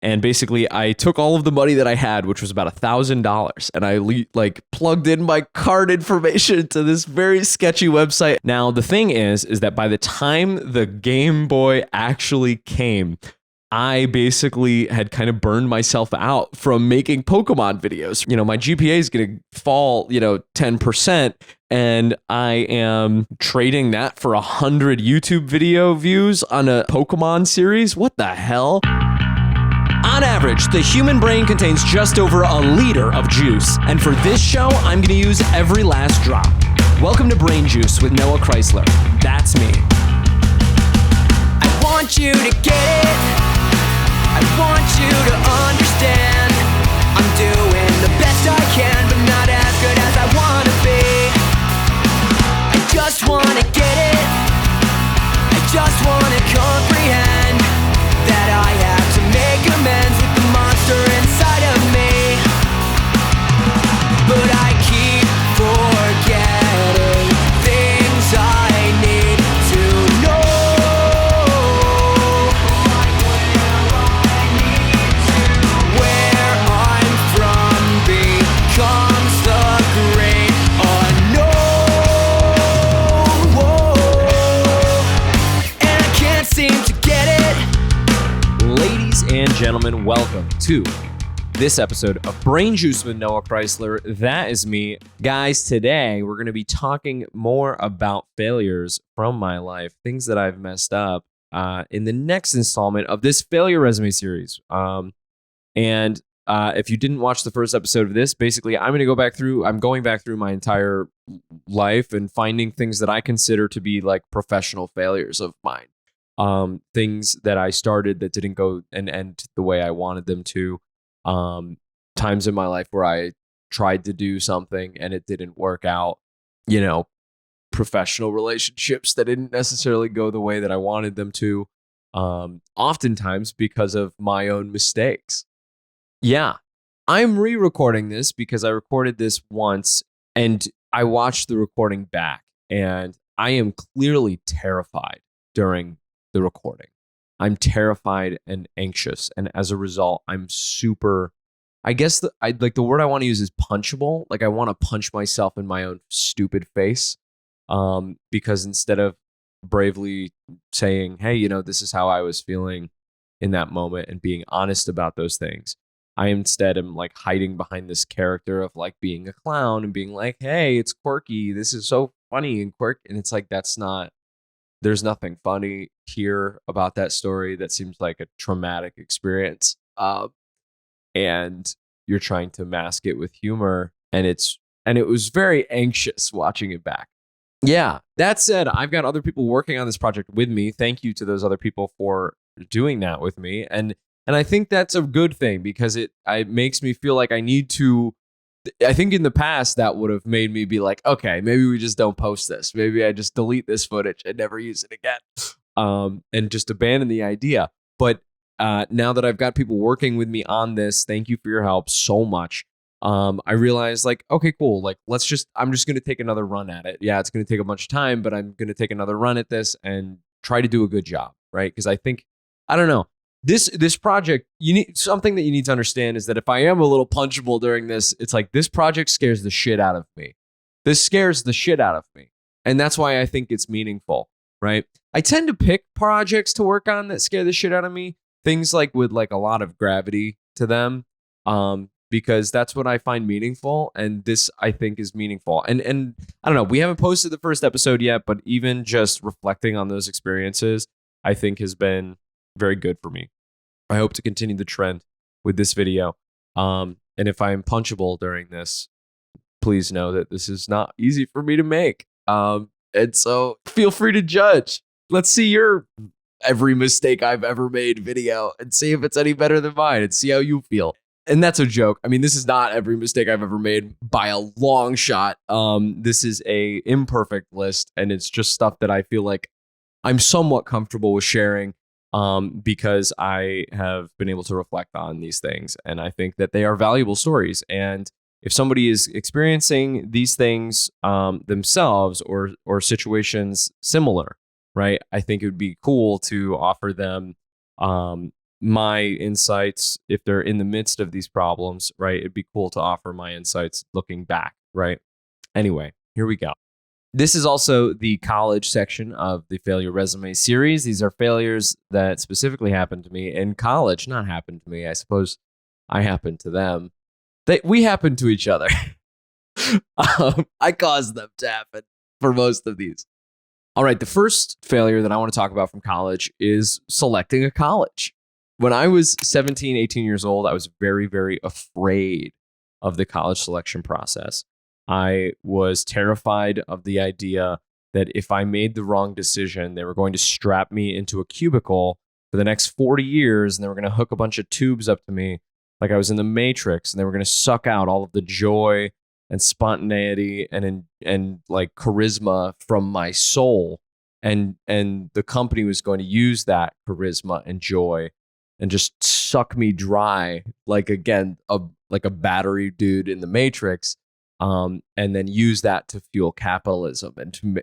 And basically, I took all of the money that I had, which was about $1,000, and I plugged in my card information to this very sketchy website. Now, the thing is that by the time the Game Boy actually came, I basically had kind of burned myself out from making Pokemon videos. My GPA is going to fall, 10%, and I am trading that for 100 YouTube video views on a Pokemon series. What the hell? On average, the human brain contains just over a liter of juice. And for this show, I'm going to use every last drop. Welcome to Brain Juice with Noah Chrysler. That's me. I want you to get it. I want you to understand. I'm doing the best I can, but not as good as I want to be. I just want to get it. I just want to comprehend that I have to make amends with the monster inside of me. But I keep forgetting things I need to know. Where I'm from becomes the great unknown. And I can't seem to get it. Ladies and gentlemen, welcome to this episode of Brain Juice with Noah Chrysler. That is me. Guys, today we're going to be talking more about failures from my life, things that I've messed up in the next installment of this failure resume series. And if you didn't watch the first episode of this, basically I'm going back through my entire life and finding things that I consider to be like professional failures of mine. Things that I started that didn't go and end the way I wanted them to. Times in my life where I tried to do something and it didn't work out. Professional relationships that didn't necessarily go the way that I wanted them to. Oftentimes because of my own mistakes. Yeah, I'm re-recording this because I recorded this once and I watched the recording back, and I am clearly terrified during the recording. I'm terrified and anxious, and as a result, I'm super, I guess the word I want to use is punchable. Like I want to punch myself in my own stupid face, because instead of bravely saying, hey, this is how I was feeling in that moment and being honest about those things, I instead am like hiding behind this character of like being a clown and being like, hey, it's quirky. This is so funny and quirky. And it's like, there's nothing funny here about that story. That seems like a traumatic experience. And you're trying to mask it with humor. And it was very anxious watching it back. Yeah. That said, I've got other people working on this project with me. Thank you to those other people for doing that with me. And I think that's a good thing because it makes me feel like I need to. I think in the past that would have made me be like, okay, maybe we just don't post this. Maybe I just delete this footage and never use it again, and just abandon the idea. But now that I've got people working with me on this, thank you for your help so much. I realized like, okay, cool. Like, I'm just going to take another run at it. Yeah, it's going to take a bunch of time, but I'm going to take another run at this and try to do a good job, right? Because I don't know. This project, something that you need to understand is that if I am a little punchable during this, it's like this project scares the shit out of me. This scares the shit out of me. And that's why I think it's meaningful, right? I tend to pick projects to work on that scare the shit out of me. Things like with like a lot of gravity to them, because that's what I find meaningful. And this, I think, is meaningful. And I don't know, we haven't posted the first episode yet, but even just reflecting on those experiences, I think has been very good for me. I hope to continue the trend with this video. And if I am punchable during this, please know that this is not easy for me to make. And so feel free to judge. Let's see your every mistake I've ever made video and see if it's any better than mine and see how you feel. And that's a joke. I mean, this is not every mistake I've ever made by a long shot. This is a imperfect list, and it's just stuff that I feel like I'm somewhat comfortable with sharing. Because I have been able to reflect on these things, and I think that they are valuable stories. And if somebody is experiencing these things themselves or situations similar, right, I think it would be cool to offer them my insights if they're in the midst of these problems, right? It'd be cool to offer my insights looking back, right? Anyway, here we go. This is also the college section of the failure resume series. These are failures that specifically happened to me in college. Not happened to me, I suppose I happened to them. We happened to each other. I caused them to happen for most of these. All right, the first failure that I want to talk about from college is selecting a college. When I was 17, 18 years old, I was very, very afraid of the college selection process. I was terrified of the idea that if I made the wrong decision, they were going to strap me into a cubicle for the next 40 years, and they were going to hook a bunch of tubes up to me like I was in the Matrix, and they were going to suck out all of the joy and spontaneity and like charisma from my soul. And the company was going to use that charisma and joy and just suck me dry, like, again, like a battery dude in the Matrix, and then use that to fuel capitalism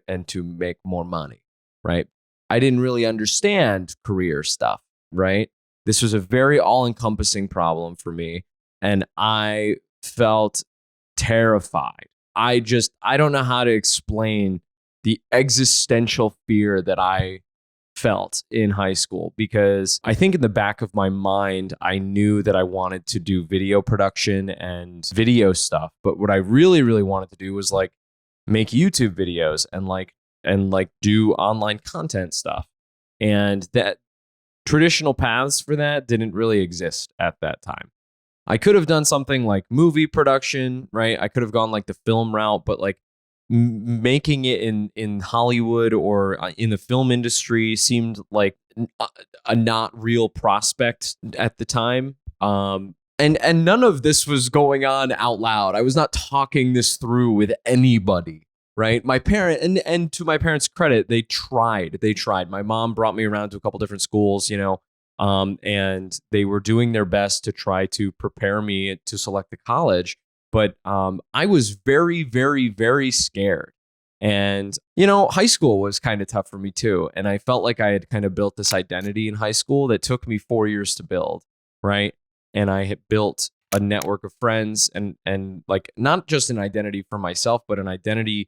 and to make more money, right? I didn't really understand career stuff, right? This was a very all-encompassing problem for me, and I felt terrified. I don't know how to explain the existential fear that I felt in high school, because I think in the back of my mind, I knew that I wanted to do video production and video stuff. But what I really, really wanted to do was like make YouTube videos and like do online content stuff. And that traditional paths for that didn't really exist at that time. I could have done something like movie production, right? I could have gone like the film route, but like making it in Hollywood or in the film industry seemed like a not real prospect at the time. And none of this was going on out loud. I was not talking this through with anybody, right? My parent, and to my parents' credit, they tried. My mom brought me around to a couple different schools, and they were doing their best to try to prepare me to select the college. But I was very, very, very scared. And, high school was kind of tough for me too. And I felt like I had kind of built this identity in high school that took me 4 years to build, right? And I had built a network of friends and like not just an identity for myself, but an identity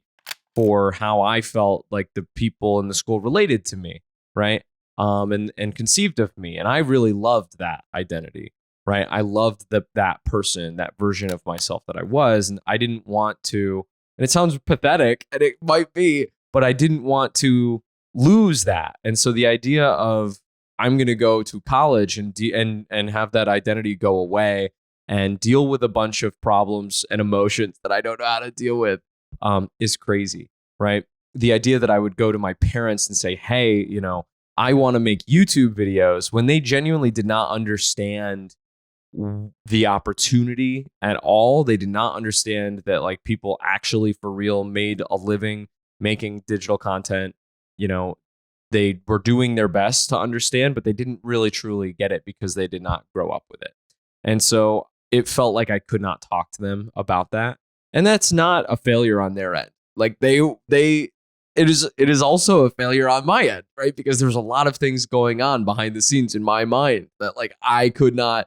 for how I felt like the people in the school related to me, right? And conceived of me. And I really loved that identity. Right. I loved that person, that version of myself that I was. And I didn't want to, and it sounds pathetic, and it might be, but I didn't want to lose that. And so the idea of I'm going to go to college and have that identity go away and deal with a bunch of problems and emotions that I don't know how to deal with is crazy. Right. The idea that I would go to my parents and say, hey, I want to make YouTube videos, when they genuinely did not understand the opportunity at all. They did not understand that like people actually for real made a living making digital content. They were doing their best to understand, but they didn't really truly get it because they did not grow up with it. And so it felt like I could not talk to them about that. And that's not a failure on their end. Like it is also a failure on my end, right? Because there's a lot of things going on behind the scenes in my mind that like I could not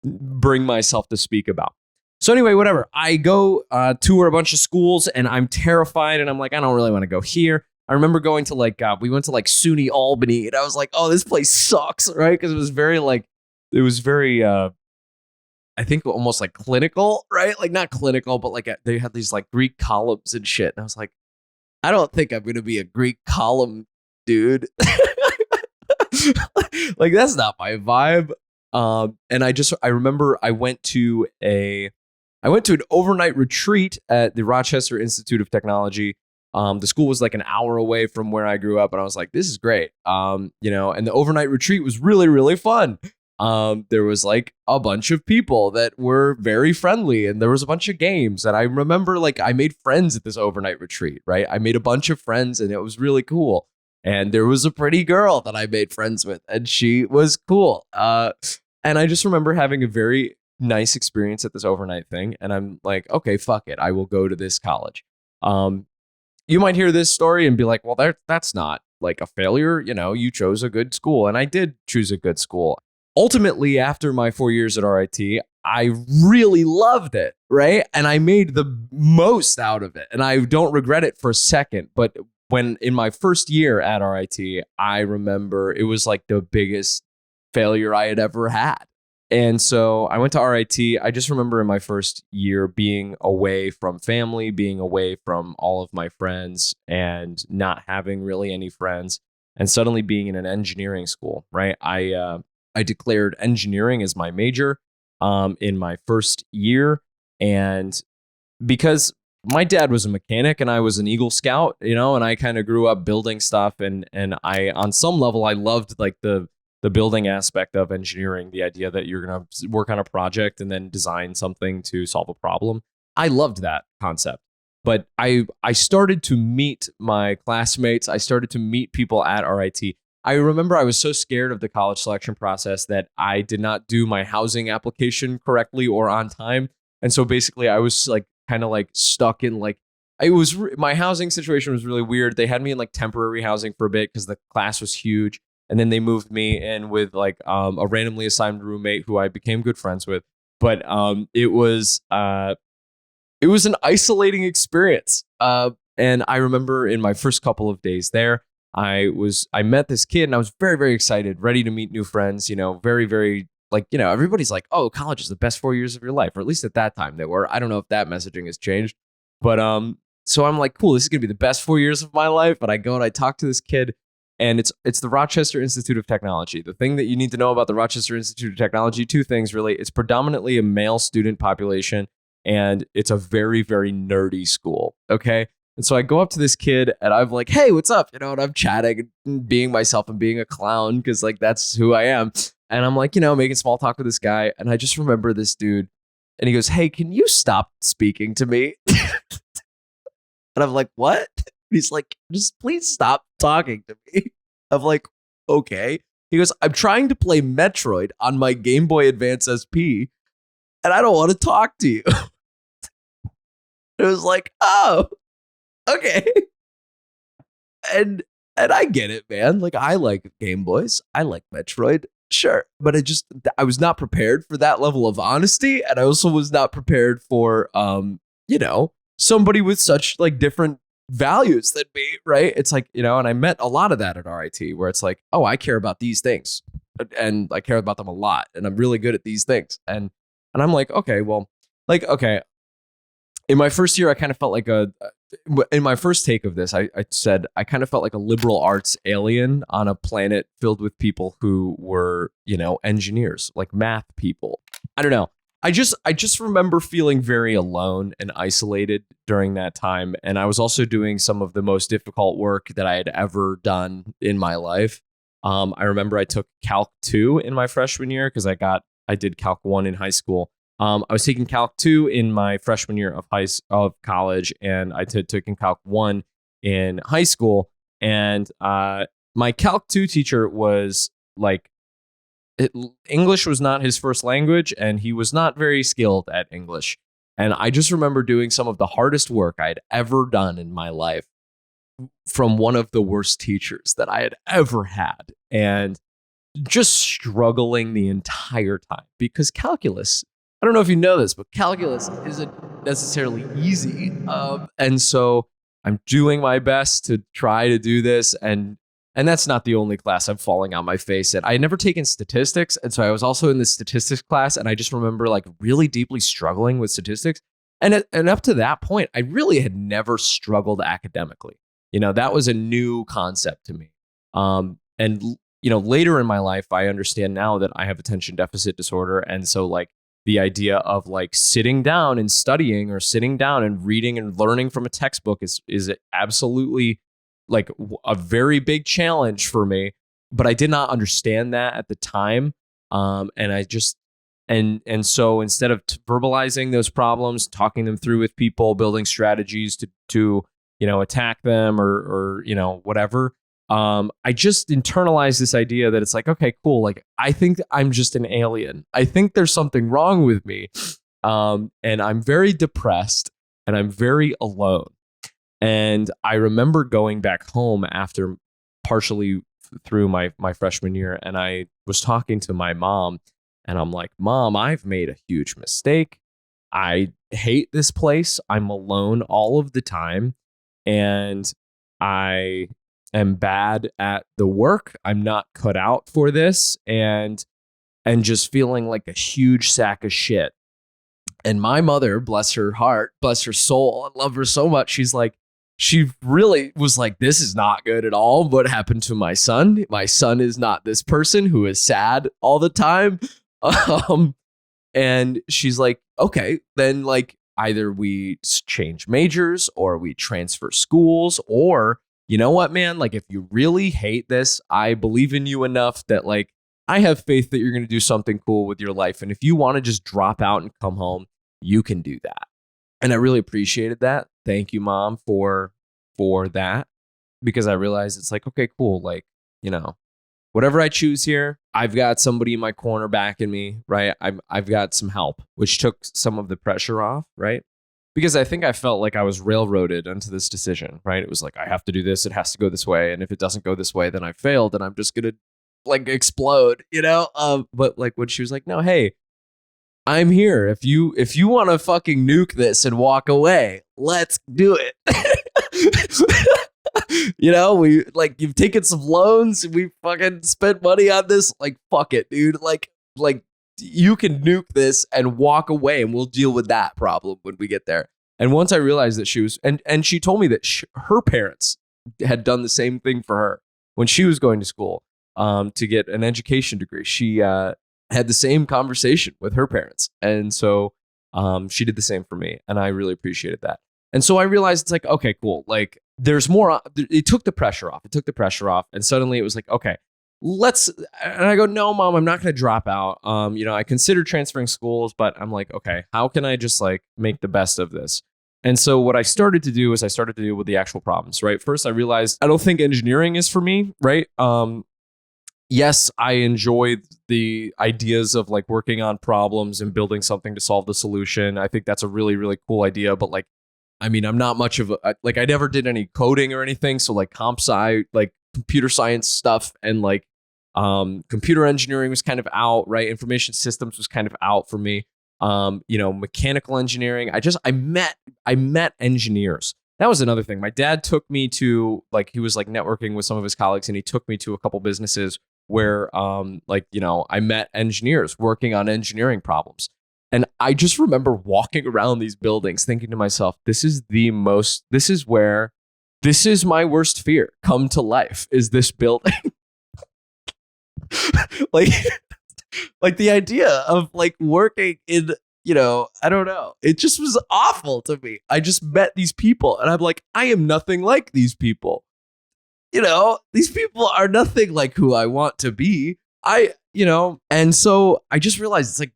bring myself to speak about. So anyway, whatever. I go tour a bunch of schools and I'm terrified and I'm like, I don't really want to go here. I remember going to we went to like SUNY Albany and I was like, oh, this place sucks, right? Because it was very I think almost like clinical, right? Like not clinical, but like they had these like Greek columns and shit. And I was like, I don't think I'm going to be a Greek column dude. Like that's not my vibe. And I remember I went to an overnight retreat at the Rochester Institute of Technology. The school was like an hour away from where I grew up, and I was like, this is great. And the overnight retreat was really, really fun. There was like a bunch of people that were very friendly, and there was a bunch of games. And I remember like I made friends at this overnight retreat, right? I made a bunch of friends and it was really cool. And there was a pretty girl that I made friends with, and she was cool. And I just remember having a very nice experience at this overnight thing. And I'm like, okay, fuck it. I will go to this college. You might hear this story and be like, well, that's not like a failure. You chose a good school. And I did choose a good school. ultimately, after my 4 years at RIT, I really loved it, right? And I made the most out of it. And I don't regret it for a second. But when in my first year at RIT, I remember it was like the biggest failure I had ever had. And so I went to RIT. I just remember in my first year being away from family, being away from all of my friends, and not having really any friends, and suddenly being in an engineering school, right? I declared engineering as my major in my first year. And because my dad was a mechanic and I was an Eagle Scout, and I kind of grew up building stuff. And I, on some level, I loved like the building aspect of engineering, the idea that you're going to work on a project and then design something to solve a problem. I loved that concept. But I started to meet my classmates. I started to meet people at RIT. I remember I was so scared of the college selection process that I did not do my housing application correctly or on time. And so basically I was like kind of like stuck in like, my housing situation was really weird. They had me in like temporary housing for a bit because the class was huge. And then they moved me in with like a randomly assigned roommate who I became good friends with. But it was an isolating experience. And I remember in my first couple of days there, I met this kid and I was very, very excited, ready to meet new friends, very, very like, everybody's like, oh, college is the best 4 years of your life, or at least at that time they were. I don't know if that messaging has changed, but so I'm like, cool, this is going to be the best 4 years of my life. But I go and I talk to this kid, and it's the Rochester Institute of Technology. The thing that you need to know about the Rochester Institute of Technology, two things really. It's predominantly a male student population, and it's a very, very nerdy school. Okay. And so I go up to this kid and I'm like, hey, what's up? And I'm chatting and being myself and being a clown because like that's who I am. And I'm like, making small talk with this guy. And I just remember this dude and he goes, hey, can you stop speaking to me? And I'm like, what? He's like, just please stop talking to me. I'm like, okay. He goes, I'm trying to play Metroid on my Game Boy Advance SP and I don't want to talk to you. It was like, oh, okay. And I get it, man. Like, I like Game Boys. I like Metroid. Sure. But I was not prepared for that level of honesty. And I also was not prepared for, somebody with such like different values than me, right? It's like, and I met a lot of that at RIT where it's like, oh, I care about these things and I care about them a lot. And I'm really good at these things. And I'm like, okay, well, like, okay. In my first year, I kind of felt like in my first take of this, I said I kind of felt like a liberal arts alien on a planet filled with people who were, engineers, like math people. I don't know. I just remember feeling very alone and isolated during that time. And I was also doing some of the most difficult work that I had ever done in my life. I remember I took Calc 2 in my freshman year because I did Calc 1 in high school. I was taking Calc 2 in my freshman year of college, and I took Calc 1 in high school. And my Calc 2 teacher was like, English was not his first language, and he was not very skilled at English. And I just remember doing some of the hardest work I had ever done in my life from one of the worst teachers that I had ever had, and just struggling the entire time because calculus, I don't know if you know this, but calculus isn't necessarily easy. And so I'm doing my best to try to do this. And that's not the only class I'm falling on my face at. I had never taken statistics. And so I was also in the statistics class. And I just remember like really deeply struggling with statistics. And up to that point, I really had never struggled academically. That was a new concept to me. And later in my life, I understand now that I have attention deficit disorder. And so like, the idea of like sitting down and studying or sitting down and reading and learning from a textbook is absolutely like a very big challenge for me. But I did not understand that at the time. And I just, and so instead of verbalizing those problems, talking them through with people, building strategies to attack them or whatever, I just internalized this idea that it's like, okay, cool. Like, I think I'm just an alien. I think there's something wrong with me. And I'm very depressed and I'm very alone. And I remember going back home after partially through my freshman year, and I was talking to my mom, and I'm like, Mom, I've made a huge mistake. I hate this place. I'm alone all of the time, and I am bad at the work. I'm not cut out for this, and just feeling like a huge sack of shit. And my mother, bless her heart, bless her soul, I love her so much. She really was like, this is not good at all. What happened to my son? My son is not this person who is sad all the time. And she's like, okay, then like either we change majors or we transfer schools, or you know what, man, like if you really hate this, I believe in you enough that like I have faith that you're going to do something cool with your life. And if you want to just drop out and come home, you can do that. And I really appreciated that. Thank you, Mom, for that, because I realized it's like, okay, cool. Like, you know, whatever I choose here, I've got somebody in my corner backing me, right? I've got some help, which took some of the pressure off, right? Because I think I felt like I was railroaded into this decision, right? It was like, I have to do this. It has to go this way. And if it doesn't go this way, then I failed and I'm just going to like explode, you know? But like when she was like, no, hey, I'm here. If you want to fucking nuke this and walk away, let's do it. You know, we like, you've taken some loans, we fucking spent money on this. Like, fuck it, dude. Like you can nuke this and walk away, and we'll deal with that problem when we get there. And once I realized that she was, and she told me that her parents had done the same thing for her when she was going to school to get an education degree. She had the same conversation with her parents, and so she did the same for me, and I really appreciated that. And so I realized it's like, okay, cool. Like there's more. It took the pressure off. And suddenly it was like, okay, and I go, no, Mom, I'm not going to drop out. You know, I considered transferring schools, but I'm like, okay, how can I just like make the best of this? And so what I started to do is I started to deal with the actual problems, right? First, I realized I don't think engineering is for me, right? Yes, I enjoy the ideas of like working on problems and building something to solve the solution. I think that's a really, really cool idea. But like, I mean, I'm not much of a, like, I never did any coding or anything. So like comp sci, like computer science stuff and like computer engineering was kind of out, right? Information systems was kind of out for me. You know, mechanical engineering. I met engineers. That was another thing. My dad took me to like, he was like networking with some of his colleagues, and he took me to a couple businesses where like, you know, I met engineers working on engineering problems. And I just remember walking around these buildings thinking to myself, this is my worst fear come to life, is this building. like the idea of like working in, you know, I don't know. It just was awful to me. I just met these people and I'm like, I am nothing like these people. You know, these people are nothing like who I want to be. You know, and so I just realized it's like,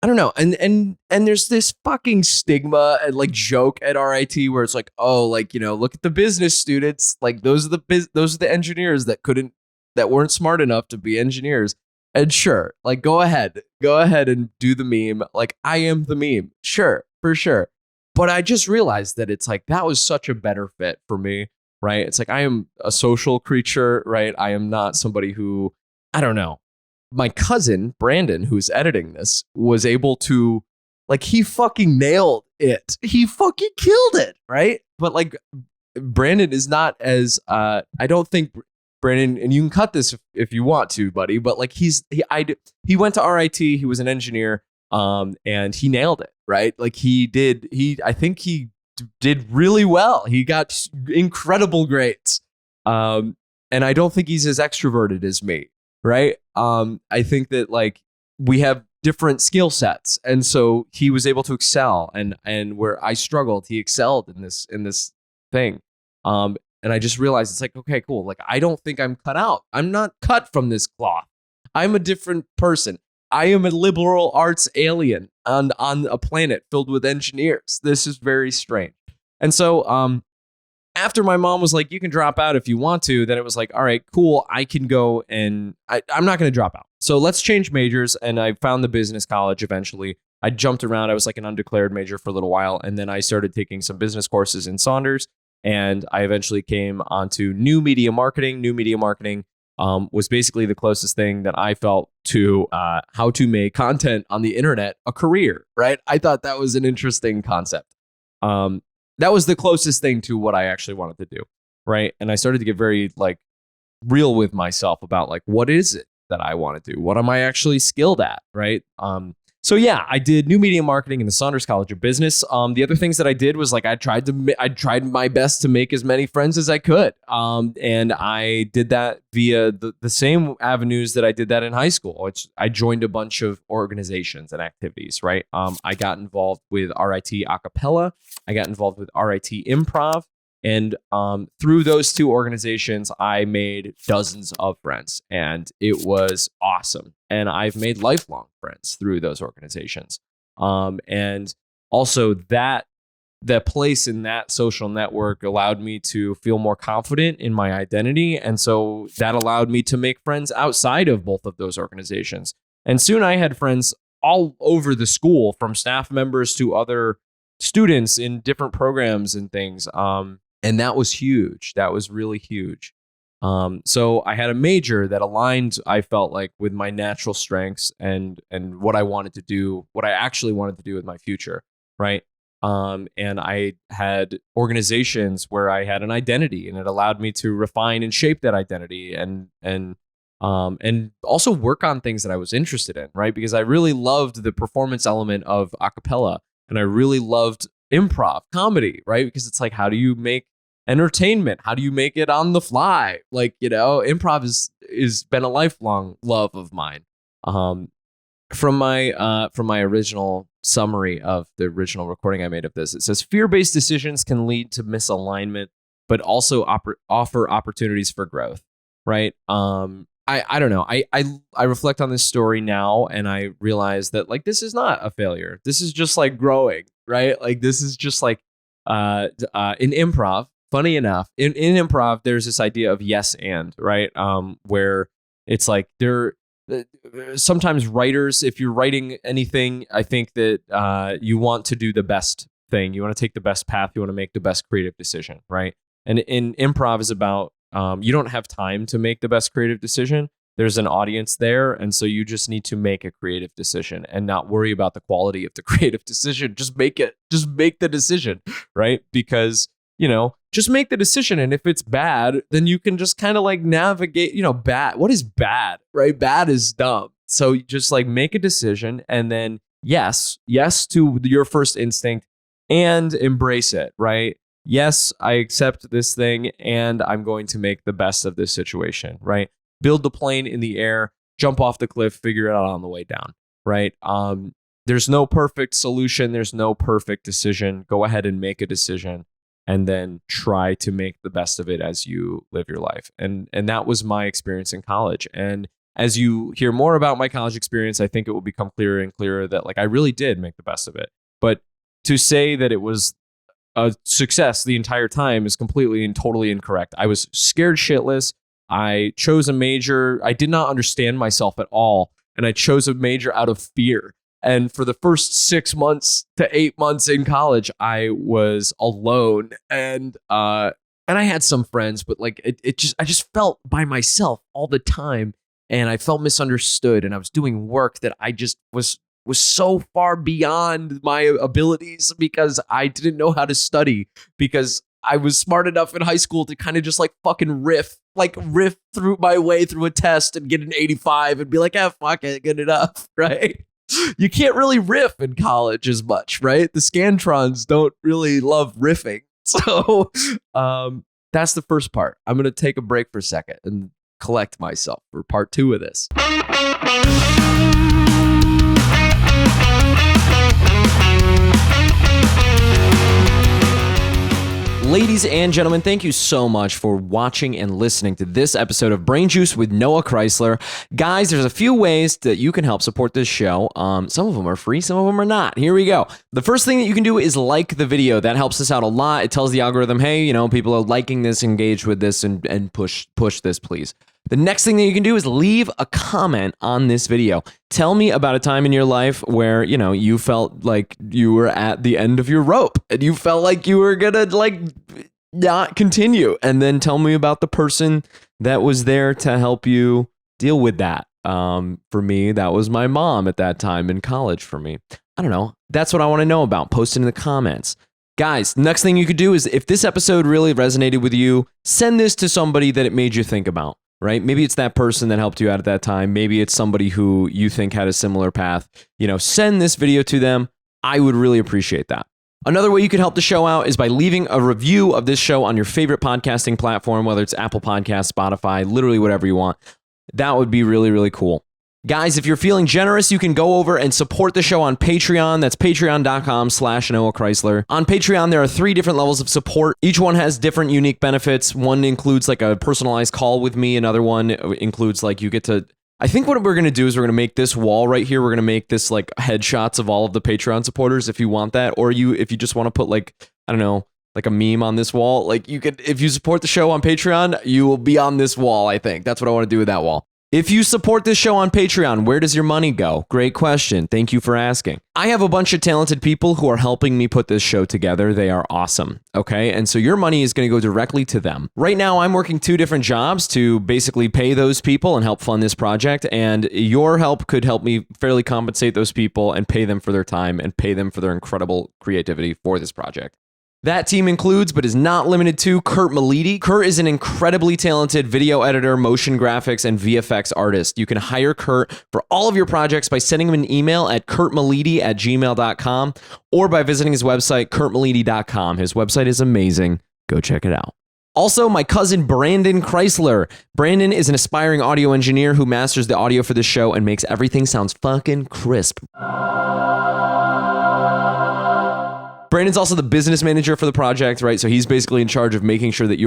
I don't know. And there's this fucking stigma and like joke at RIT where it's like, oh, like, you know, look at the business students. Like those are the engineers that weren't smart enough to be engineers. And sure, like go ahead and do the meme. Like I am the meme. Sure, for sure. But I just realized that it's like, that was such a better fit for me, right? It's like, I am a social creature, right? I am not somebody who, I don't know. My cousin, Brandon, who's editing this, was able to, like, he fucking nailed it. He fucking killed it, right? But, like, Brandon is not as, I don't think Brandon, and you can cut this if you want to, buddy, but, like, he went to RIT, he was an engineer, and he nailed it, right? Like, I think he did really well. He got incredible grades. And I don't think he's as extroverted as me. Right. I think that like we have different skill sets. And so he was able to excel, and where I struggled, he excelled in this thing. And I just realized it's like, okay, cool. Like, I don't think I'm cut out. I'm not cut from this cloth. I'm a different person. I am a liberal arts alien on a planet filled with engineers. This is very strange. And so, after my mom was like, you can drop out if you want to, then it was like, all right, cool. I can go, and I'm not going to drop out. So let's change majors. And I found the business college eventually. I jumped around. I was like an undeclared major for a little while. And then I started taking some business courses in Saunders. And I eventually came onto new media marketing. was basically the closest thing that I felt to how to make content on the internet a career, right? I thought that was an interesting concept. That was the closest thing to what I actually wanted to do, right? And I started to get very like real with myself about like, what is it that I want to do? What am I actually skilled at, right? So yeah, I did new media marketing in the Saunders College of Business. The other things that I did was like I tried my best to make as many friends as I could, and I did that via the same avenues that I did that in high school. I joined a bunch of organizations and activities. Right, I got involved with RIT Acapella. I got involved with RIT Improv. And through those two organizations, I made dozens of friends, and it was awesome. And I've made lifelong friends through those organizations. And also the place in that social network allowed me to feel more confident in my identity. And so that allowed me to make friends outside of both of those organizations. And soon I had friends all over the school, from staff members to other students in different programs and things. And that was huge. That was really huge. So I had a major that aligned, I felt like, with my natural strengths and what I wanted to do, what I actually wanted to do with my future, right? And I had organizations where I had an identity, and it allowed me to refine and shape that identity and also work on things that I was interested in, right? Because I really loved the performance element of a cappella, and I really loved improv comedy, right? Because it's like, how do you make entertainment? How do you make it on the fly? Like, improv is been a lifelong love of mine. From my original summary of the original recording I made of this, it says fear-based decisions can lead to misalignment, but also offer opportunities for growth, right? I don't know. I reflect on this story now, and I realize that like this is not a failure. This is just like growing, right? Like this is just like in improv. Funny enough, in improv, there's this idea of yes and, right? Where it's like sometimes writers, if you're writing anything, I think that you want to do the best thing. You want to take the best path. You want to make the best creative decision, right? And in improv is about you don't have time to make the best creative decision. There's an audience there, and so you just need to make a creative decision and not worry about the quality of the creative decision. Just make it. Just make the decision, right? Because just make the decision. And if it's bad, then you can just kind of like navigate, bad. What is bad, right? Bad is dumb. So just like make a decision, and then yes to your first instinct, and embrace it, right? Yes, I accept this thing, and I'm going to make the best of this situation, right? Build the plane in the air, jump off the cliff, figure it out on the way down, right? There's no perfect solution. There's no perfect decision. Go ahead and make a decision, and then try to make the best of it as you live your life. And that was my experience in college. And as you hear more about my college experience, I think it will become clearer and clearer that like I really did make the best of it. But to say that it was a success the entire time is completely and totally incorrect. I was scared shitless. I chose a major. I did not understand myself at all. And I chose a major out of fear. And for the first 6 months to 8 months in college, I was alone. And I had some friends, but like I just felt by myself all the time. And I felt misunderstood. And I was doing work that I just was so far beyond my abilities because I didn't know how to study, because I was smart enough in high school to kind of just like fucking riff through my way through a test and get an 85 and be like, fuck it, good enough, right? You can't really riff in college as much, right? The Scantrons don't really love riffing. So that's the first part. I'm going to take a break for a second and collect myself for part 2 of this. Ladies and gentlemen, thank you so much for watching and listening to this episode of Brain Juice with Noah Chrysler. Guys, there's a few ways that you can help support this show. Some of them are free, some of them are not. Here we go. The first thing that you can do is like the video. That helps us out a lot. It tells the algorithm, hey, people are liking this, engage with this, and push this, please. The next thing that you can do is leave a comment on this video. Tell me about a time in your life where, you felt like you were at the end of your rope and you felt like you were gonna not continue. And then tell me about the person that was there to help you deal with that. For me, that was my mom at that time in college for me. I don't know. That's what I want to know about. Post it in the comments. Guys, next thing you could do is if this episode really resonated with you, send this to somebody that it made you think about, right? Maybe it's that person that helped you out at that time. Maybe it's somebody who you think had a similar path. Send this video to them. I would really appreciate that. Another way you could help the show out is by leaving a review of this show on your favorite podcasting platform, whether it's Apple Podcasts, Spotify, literally whatever you want. That would be really, really cool. Guys, if you're feeling generous, you can go over and support the show on Patreon. That's patreon.com/Noah Chrysler. On Patreon, there are 3 different levels of support. Each one has different unique benefits. One includes like a personalized call with me. Another one includes like you get to... I think what we're going to do is we're going to make this wall right here. We're going to make this like headshots of all of the Patreon supporters if you want that. Or if you just want to put like, I don't know, like a meme on this wall. Like you could, if you support the show on Patreon, you will be on this wall, I think. That's what I want to do with that wall. If you support this show on Patreon, where does your money go? Great question. Thank you for asking. I have a bunch of talented people who are helping me put this show together. They are awesome. Okay. And so your money is going to go directly to them. Right now, I'm working 2 different jobs to basically pay those people and help fund this project. And your help could help me fairly compensate those people and pay them for their time and pay them for their incredible creativity for this project. That team includes, but is not limited to, Kurt Malidi. Kurt is an incredibly talented video editor, motion graphics, and VFX artist. You can hire Kurt for all of your projects by sending him an email at kurtmalidi@gmail.com or by visiting his website, kurtmalidi.com. His website is amazing. Go check it out. Also, my cousin Brandon Chrysler. Brandon is an aspiring audio engineer who masters the audio for this show and makes everything sound fucking crisp. Brandon's also the business manager for the project, right? So he's basically in charge of making sure that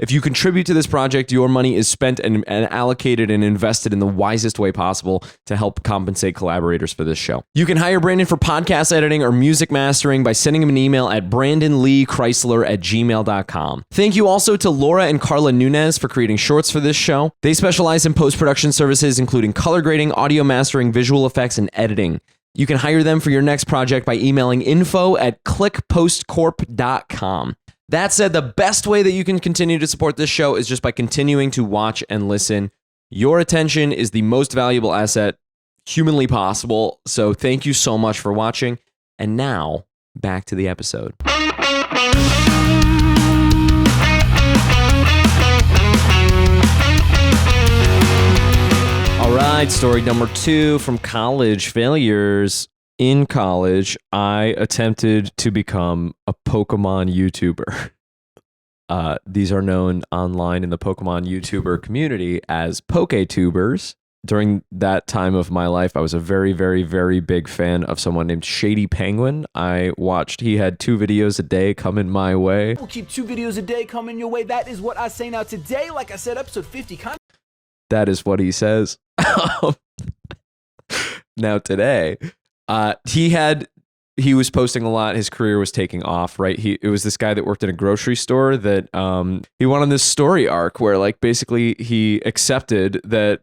if you contribute to this project, your money is spent and allocated and invested in the wisest way possible to help compensate collaborators for this show. You can hire Brandon for podcast editing or music mastering by sending him an email at brandonleechrysler@gmail.com. Thank you also to Laura and Carla Nunez for creating shorts for this show. They specialize in post-production services, including color grading, audio mastering, visual effects, and editing. You can hire them for your next project by emailing info@clickpostcorp.com. That said, the best way that you can continue to support this show is just by continuing to watch and listen. Your attention is the most valuable asset humanly possible. So thank you so much for watching. And now, back to the episode. All right, story number 2 from college failures. In college, I attempted to become a Pokemon YouTuber. These are known online in the Pokemon YouTuber community as PokeTubers. During that time of my life, I was a very, very, very big fan of someone named Shady Penguin. He had 2 videos a day coming my way. We'll keep 2 videos a day coming your way. That is what I say now today. Like I said, episode 50. That is what he says. Now today, he was posting a lot. His career was taking off, right? It was this guy that worked in a grocery store that he went on this story arc where like basically he accepted the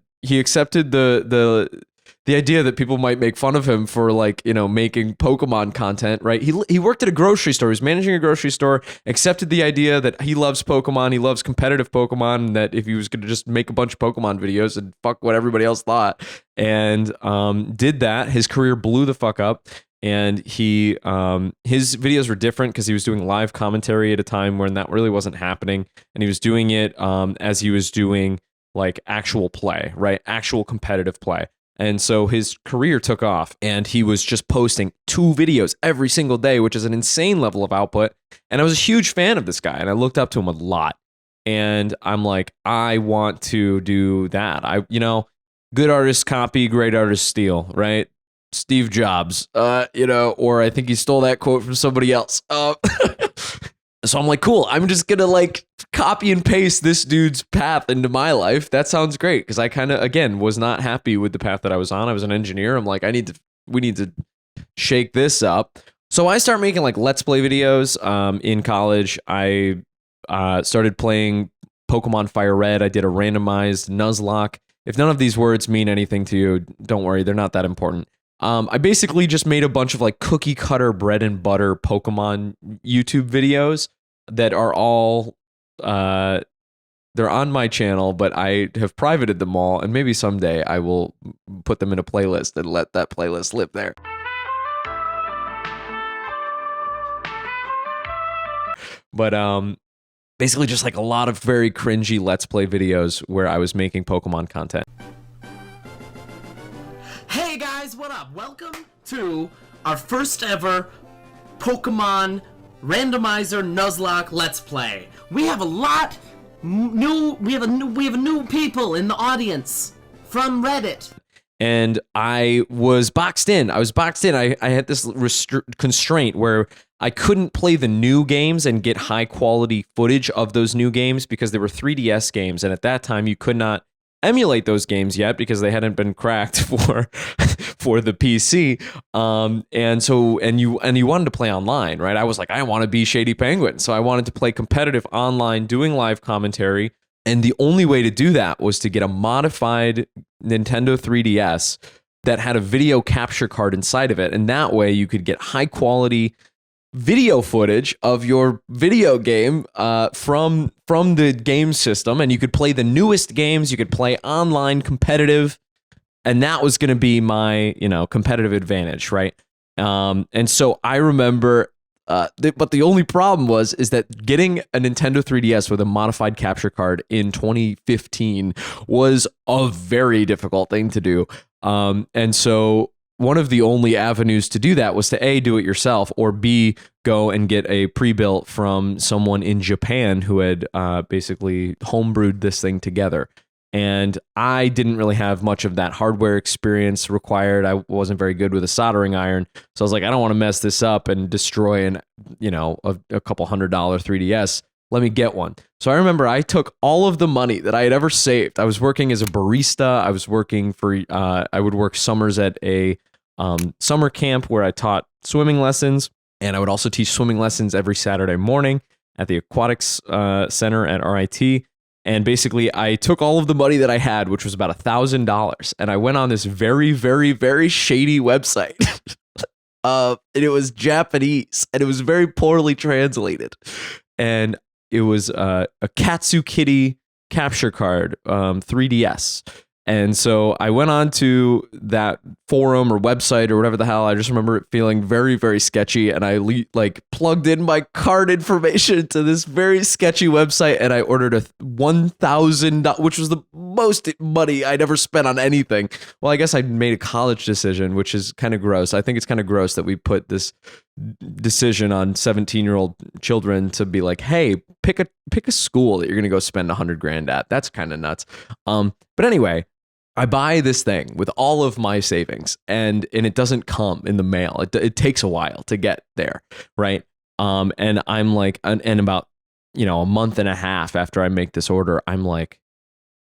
idea that people might make fun of him for making Pokemon content, right? He worked at a grocery store. He was managing a grocery store, accepted the idea that he loves Pokemon, he loves competitive Pokemon, and that if he was going to just make a bunch of Pokemon videos and fuck what everybody else thought, and did that. His career blew the fuck up. And his videos were different because he was doing live commentary at a time when that really wasn't happening. And he was doing it as he was doing like actual play, right? Actual competitive play. And so his career took off and he was just posting 2 videos every single day, which is an insane level of output. And I was a huge fan of this guy and I looked up to him a lot. And I'm like, I want to do that. Good artists copy, great artists steal, right? Steve Jobs, or I think he stole that quote from somebody else. So I'm like, cool, I'm just going to like copy and paste this dude's path into my life. That sounds great. Because I kind of, again, was not happy with the path that I was on. I was an engineer. I'm like, we need to shake this up. So I start making like Let's Play videos in college. I started playing Pokemon Fire Red. I did a randomized Nuzlocke. If none of these words mean anything to you, don't worry, they're not that important. I basically just made a bunch of like cookie cutter bread and butter Pokemon YouTube videos that are all they're on my channel, but I have privated them all, and maybe someday I will put them in a playlist and let that playlist live there. But basically just like a lot of very cringy Let's Play videos where I was making Pokemon content. Hey guys, what up? Welcome to our first ever Pokemon Randomizer Nuzlocke Let's Play. We have a lot new. We have new people in the audience from Reddit. And I was boxed in. I had this constraint where I couldn't play the new games and get high quality footage of those new games because they were 3DS games, and at that time you could not emulate those games yet because they hadn't been cracked for the PC. And you wanted to play online, right? I was like, I want to be Shady Penguin, so I wanted to play competitive online, doing live commentary. And the only way to do that was to get a modified Nintendo 3DS that had a video capture card inside of it. And that way you could get high quality video footage of your video game from the game system. And you could play the newest games. You could play online competitive. And that was going to be my, competitive advantage, right? And so I remember... but the only problem is that getting a Nintendo 3DS with a modified capture card in 2015 was a very difficult thing to do. And so one of the only avenues to do that was to A, do it yourself, or B, go and get a pre-built from someone in Japan who had basically homebrewed this thing together. And I didn't really have much of that hardware experience required. I wasn't very good with a soldering iron. So I was like, I don't want to mess this up and destroy a couple $100 3DS. Let me get one. So I remember I took all of the money that I had ever saved. I was working as a barista. I was working for, I would work summers at a summer camp where I taught swimming lessons. And I would also teach swimming lessons every Saturday morning at the aquatics center at RIT. And basically, I took all of the money that I had, which was about $1,000, and I went on this very, very, very shady website. And it was Japanese, and it was very poorly translated. And it was a Katsukitty Capture Card 3DS. And so I went on to that forum or website or whatever the hell. I just remember it feeling very, very sketchy. And I plugged in my card information to this very sketchy website. And I ordered a $1,000, which was the most money I'd ever spent on anything. Well, I guess I made a college decision, which is kind of gross. I think it's kind of gross that we put this decision on 17-year-old children to be like, hey, pick a school that you're going to go spend $100,000 at. That's kind of nuts. But anyway, I buy this thing with all of my savings, and it doesn't come in the mail. It takes a while to get there, right? And I'm like, and about a month and a half after I make this order, I'm like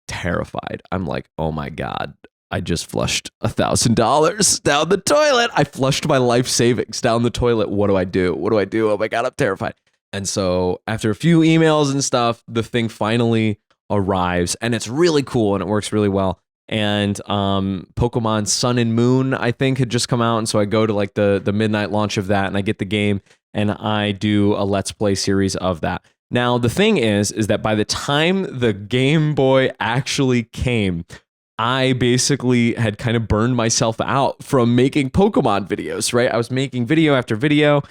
terrified. I'm like, oh my God, I just flushed $1,000 down the toilet. I flushed my life savings down the toilet. What do I do? What do I do? Oh my God, I'm terrified. And so after a few emails and stuff, the thing finally arrives, and it's really cool and it works really well. And Pokemon Sun and Moon, I think, had just come out, and so I go to like the midnight launch of that, and I get the game, and I do a Let's Play series of that. Now the thing is that by the time the Game Boy actually came, I basically had kind of burned myself out from making Pokemon videos, right? I was making video after video.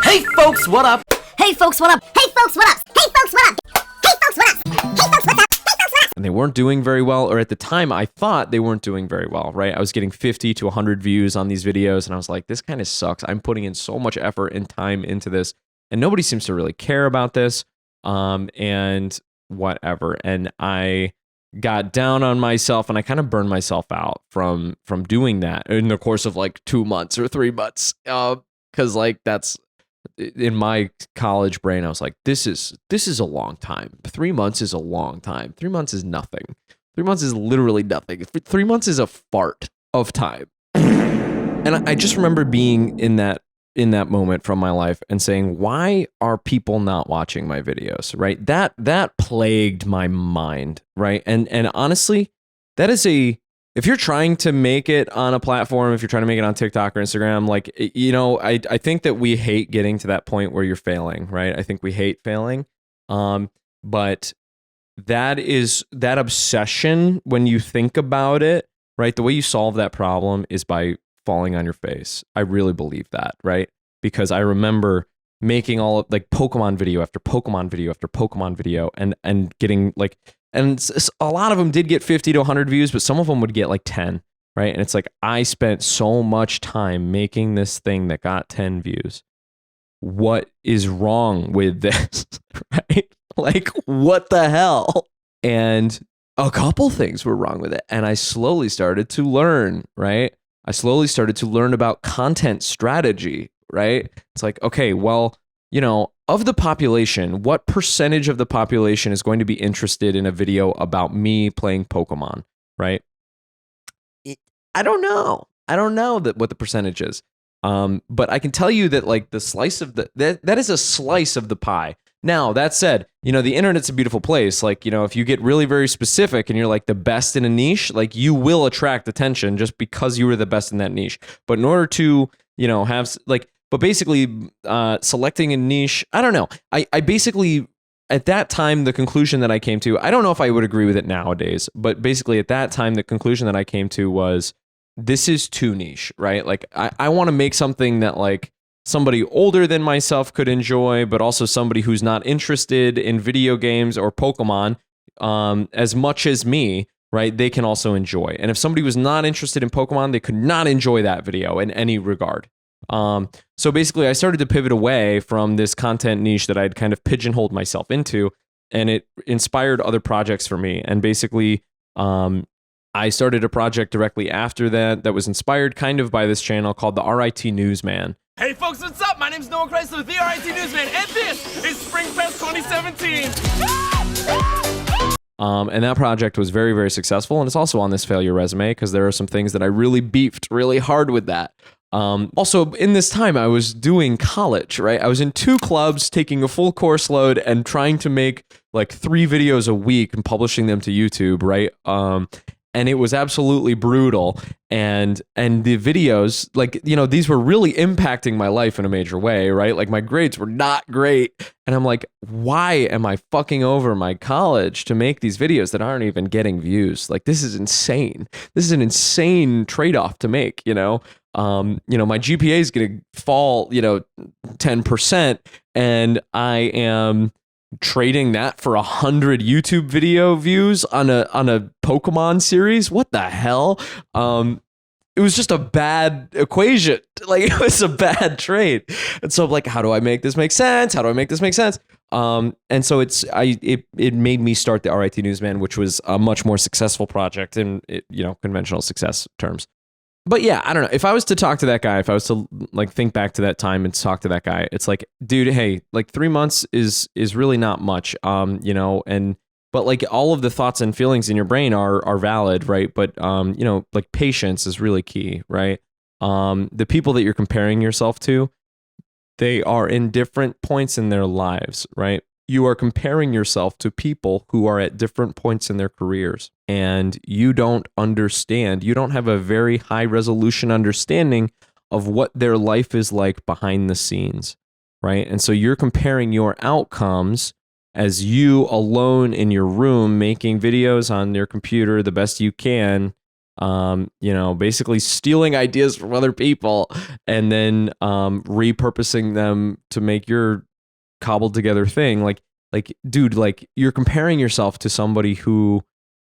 Hey folks, what up? Hey folks, what up? Hey folks, what up? Hey folks, what up? Hey folks, what up? Hey folks, what's up? Hey folks, what up? And they weren't doing very well, or at the time I thought they weren't doing very well, right? I was getting 50 to 100 views on these videos, and I was like, this kind of sucks. I'm putting in so much effort and time into this, and nobody seems to really care about this, and whatever. And I got down on myself, and I kind of burned myself out from doing that in the course of like 2 months or 3 months, because like that's... in my college brain, I was like, this is a long time. 3 months is a long time. 3 months is nothing. 3 months is literally nothing. 3 months is a fart of time. And I just remember being in that moment from my life and saying, why are people not watching my videos, right? That plagued my mind, right? And honestly, that is if you're trying to make it on a platform, if you're trying to make it on TikTok or Instagram, like, you know, I think that we hate getting to that point where you're failing, right? I think we hate failing. But that obsession, when you think about it, right? The way you solve that problem is by falling on your face. I really believe that, right? Because I remember making all of like Pokemon video after Pokemon video after Pokemon video and getting like, and a lot of them did get 50 to 100 views, but some of them would get like 10, right? And it's like, I spent so much time making this thing that got 10 views. What is wrong with this, right? Like, what the hell? And a couple things were wrong with it. And I slowly started to learn, right? I slowly started to learn about content strategy, right? It's like, okay, well, you know, of the population, what percentage of the population is going to be interested in a video about me playing Pokemon, right? I don't know. I don't know what the percentage is. But I can tell you that like the slice of that is a slice of the pie. Now, that said, you know, the internet's a beautiful place. Like, you know, if you get really very specific and you're like the best in a niche, like you will attract attention just because you were the best in that niche. But in order to, you know, have like, but basically selecting a niche, I don't know. I basically, at that time, the conclusion that I came to, I don't know if I would agree with it nowadays, but basically at that time, the conclusion that I came to was, this is too niche, right? Like I want to make something that like somebody older than myself could enjoy, but also somebody who's not interested in video games or Pokemon as much as me, right? They can also enjoy. And if somebody was not interested in Pokemon, they could not enjoy that video in any regard. So basically, I started to pivot away from this content niche that I'd kind of pigeonholed myself into, and it inspired other projects for me. And basically, I started a project directly after that was inspired kind of by this channel called the RIT Newsman. Hey folks, what's up? My name's Noah Chrysler with the RIT Newsman, and this is Spring Fest 2017. And that project was very, very successful, and it's also on this failure resume because there are some things that I really beefed really hard with that. Also, in this time, I was doing college, right? I was in 2 clubs, taking a full course load, and trying to make like 3 videos a week and publishing them to YouTube, right? And it was absolutely brutal. And the videos, like, you know, these were really impacting my life in a major way, right? Like my grades were not great. And I'm like, why am I fucking over my college to make these videos that aren't even getting views? Like, this is insane. This is an insane trade-off to make, you know? You know, my GPA is going to fall, you know, 10%, and I am trading that for 100 YouTube video views on a Pokemon series. What the hell? It was just a bad equation. Like, it was a bad trade. And so I'm like, how do I make this make sense? How do I make this make sense? And so it made me start the RIT Newsman, which was a much more successful project in, you know, conventional success terms. But yeah, I don't know. If I was to talk to that guy, if I was to like think back to that time and talk to that guy, it's like, dude, hey, like 3 months is really not much. You know, but like all of the thoughts and feelings in your brain are valid, right? But you know, like patience is really key, right? The people that you're comparing yourself to, they are in different points in their lives, right? You are comparing yourself to people who are at different points in their careers, and you don't understand. You don't have a very high resolution understanding of what their life is like behind the scenes, right? And so you're comparing your outcomes as you alone in your room making videos on your computer the best you can, you know, basically stealing ideas from other people and then repurposing them to make your cobbled together thing. Like dude, like you're comparing yourself to somebody who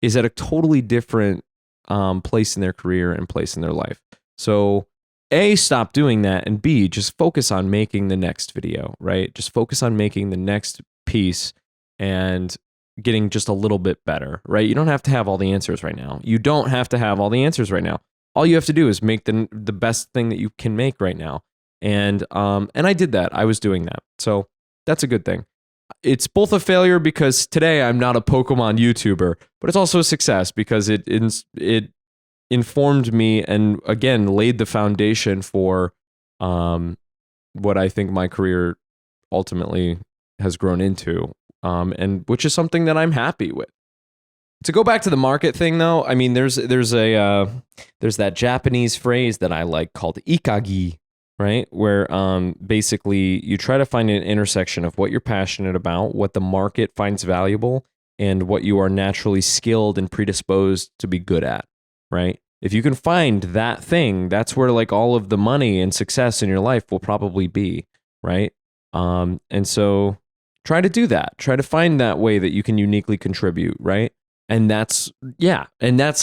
is at a totally different place in their career and place in their life. So A, stop doing that, and B, just focus on making the next video, right? Just focus on making the next piece and getting just a little bit better, right? You don't have to have all the answers right now. You don't have to have all the answers right now. All you have to do is make the best thing that you can make right now. And I did that. I was doing that. So that's a good thing. It's both a failure because today I'm not a Pokemon YouTuber, but it's also a success because it informed me and again laid the foundation for what I think my career ultimately has grown into, and which is something that I'm happy with. To go back to the market thing, though, I mean, there's that Japanese phrase that I like called ikagi, right? Where basically you try to find an intersection of what you're passionate about, what the market finds valuable, and what you are naturally skilled and predisposed to be good at, right? If you can find that thing, that's where like all of the money and success in your life will probably be, right? And so try to do that. Try to find that way that you can uniquely contribute, right? And that's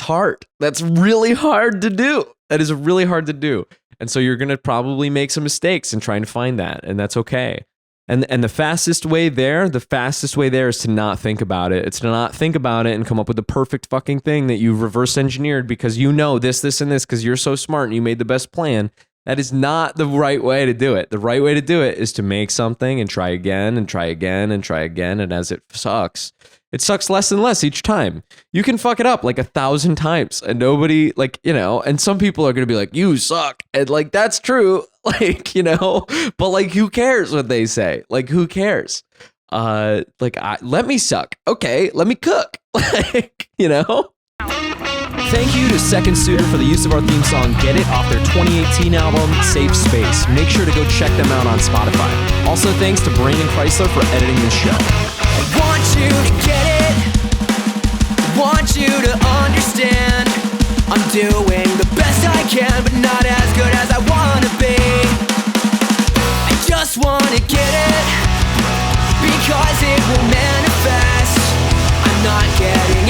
hard. That's really hard to do. That is really hard to do. And so you're going to probably make some mistakes in trying to find that, and that's okay. And the fastest way there is to not think about it. It's to not think about it and come up with the perfect fucking thing that you've reverse engineered because you know this, and this, because you're so smart and you made the best plan. That is not the right way to do it. The right way to do it is to make something and try again and try again and try again. And as it sucks less and less each time. You can fuck it up like 1,000 times and nobody, like, you know, and some people are going to be like, you suck. And like, that's true. Like, you know, but like, who cares what they say? Like, who cares? Let me suck. Okay. Let me cook. Like, you know? Thank you to Second Suitor for the use of our theme song Get It off their 2018 album Safe Space. Make sure to go check them out on Spotify. Also thanks to Brandon Chrysler for editing this show. I want you to get it, I want you to understand. I'm doing the best I can, but not as good as I wanna be. I just wanna get it, because it will manifest. I'm not getting